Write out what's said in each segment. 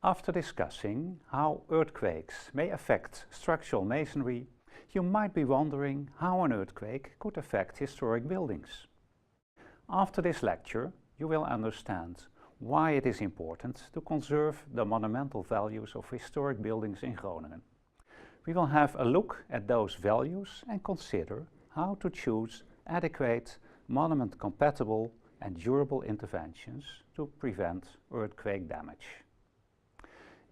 After discussing how earthquakes may affect structural masonry, you might be wondering how an earthquake could affect historic buildings. After this lecture, you will understand why it is important to conserve the monumental values of historic buildings in Groningen. We will have a look at those values and consider how to choose adequate, monument-compatible and durable interventions to prevent earthquake damage.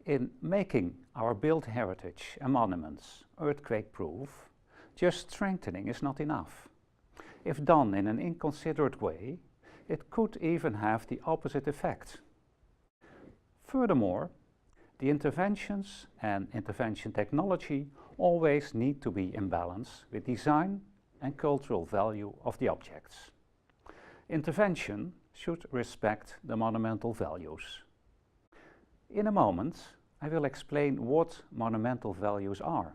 In making our built heritage and monuments earthquake-proof, just strengthening is not enough. If done in an inconsiderate way, it could even have the opposite effect. Furthermore, the interventions and intervention technology always need to be in balance with design and cultural value of the objects. Intervention should respect the monumental values. In a moment, I will explain what monumental values are.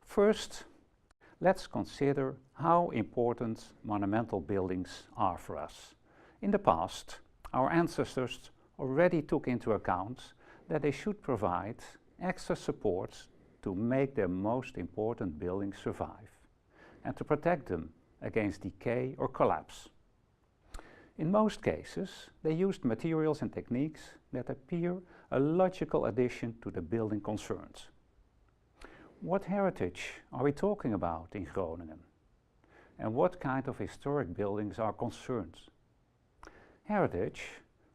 First, let's consider how important monumental buildings are for us. In the past, our ancestors already took into account that they should provide extra support to make their most important buildings survive and to protect them against decay or collapse. In most cases, they used materials and techniques that appear a logical addition to the building concerned. What heritage are we talking about in Groningen? And what kind of historic buildings are concerned? Heritage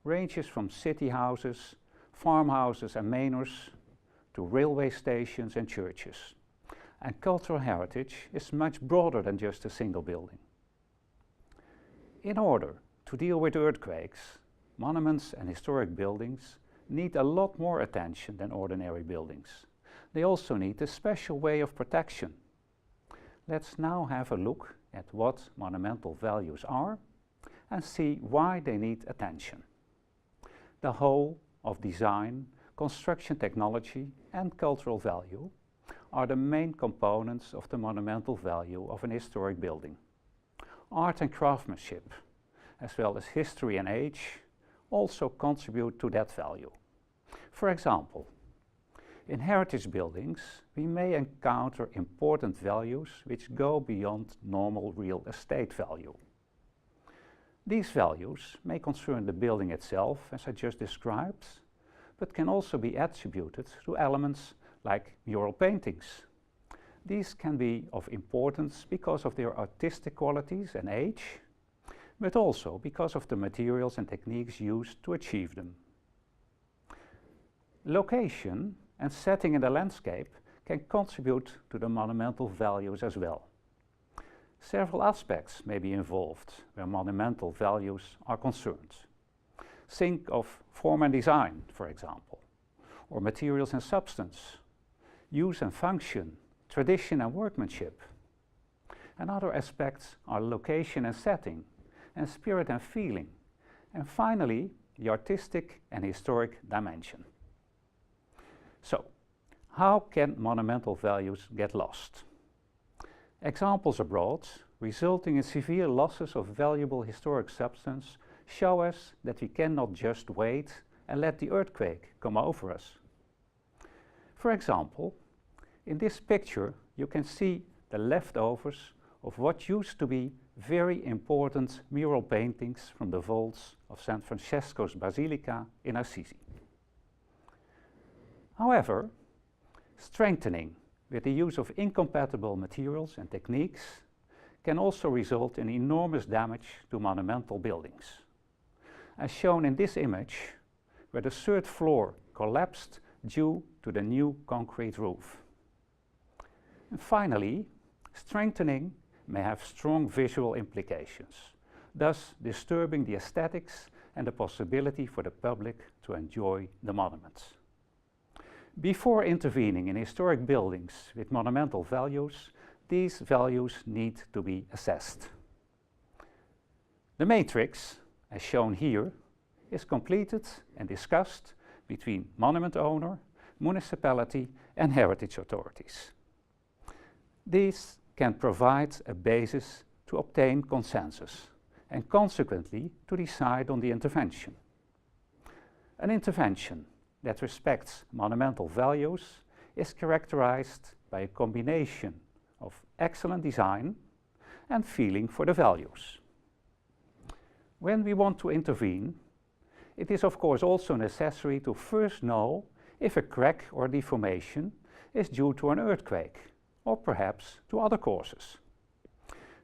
ranges from city houses, farmhouses and manors to railway stations and churches. And cultural heritage is much broader than just a single building. In order to deal with earthquakes, monuments and historic buildings need a lot more attention than ordinary buildings. They also need a special way of protection. Let's now have a look at what monumental values are and see why they need attention. The whole of design, construction technology and cultural value are the main components of the monumental value of an historic building. Art and craftsmanship, as well as history and age, also contribute to that value. For example, in heritage buildings, we may encounter important values which go beyond normal real estate value. These values may concern the building itself, as I just described, but can also be attributed to elements like mural paintings. These can be of importance because of their artistic qualities and age, but also because of the materials and techniques used to achieve them. Location and setting in the landscape can contribute to the monumental values as well. Several aspects may be involved where monumental values are concerned. Think of form and design, for example, or materials and substance, use and function, tradition and workmanship. And other aspects are location and setting, and spirit and feeling, and finally, the artistic and historic dimension. So, how can monumental values get lost? Examples abroad, resulting in severe losses of valuable historic substance, show us that we cannot just wait and let the earthquake come over us. For example, in this picture you can see the leftovers of what used to be very important mural paintings from the vaults of St. Francesco's Basilica in Assisi. However, strengthening with the use of incompatible materials and techniques can also result in enormous damage to monumental buildings. As shown in this image, where the third floor collapsed due to the new concrete roof. And finally, strengthening may have strong visual implications, thus disturbing the aesthetics and the possibility for the public to enjoy the monuments. Before intervening in historic buildings with monumental values, these values need to be assessed. The matrix, as shown here, is completed and discussed between monument owner, municipality and heritage authorities. These can provide a basis to obtain consensus and consequently to decide on the intervention. An intervention that respects monumental values is characterized by a combination of excellent design and feeling for the values. When we want to intervene, it is of course also necessary to first know if a crack or deformation is due to an earthquake or perhaps to other causes.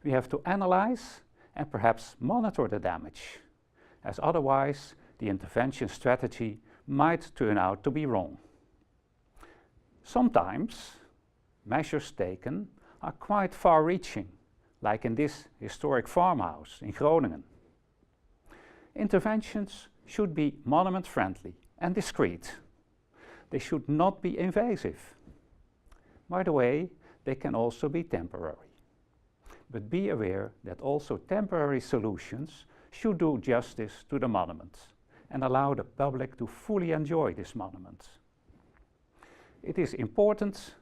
We have to analyze and perhaps monitor the damage, as otherwise the intervention strategy might turn out to be wrong. Sometimes measures taken are quite far-reaching, like in this historic farmhouse in Groningen. Interventions should be monument-friendly and discreet. They should not be invasive. By the way, they can also be temporary. But be aware that also temporary solutions should do justice to the monument and allow the public to fully enjoy this monument. It is important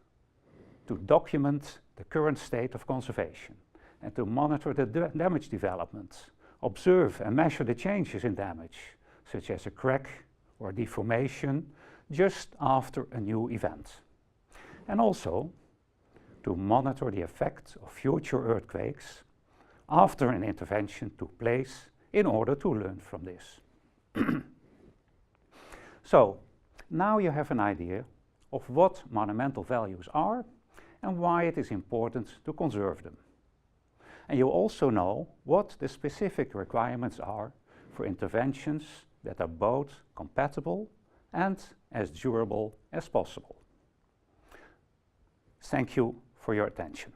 to document the current state of conservation and to monitor the damage development, observe and measure the changes in damage, such as a crack or deformation, just after a new event. And also to monitor the effect of future earthquakes after an intervention took place in order to learn from this. So, now you have an idea of what monumental values are and why it is important to conserve them. And you also know what the specific requirements are for interventions that are both compatible and as durable as possible. Thank you for your attention.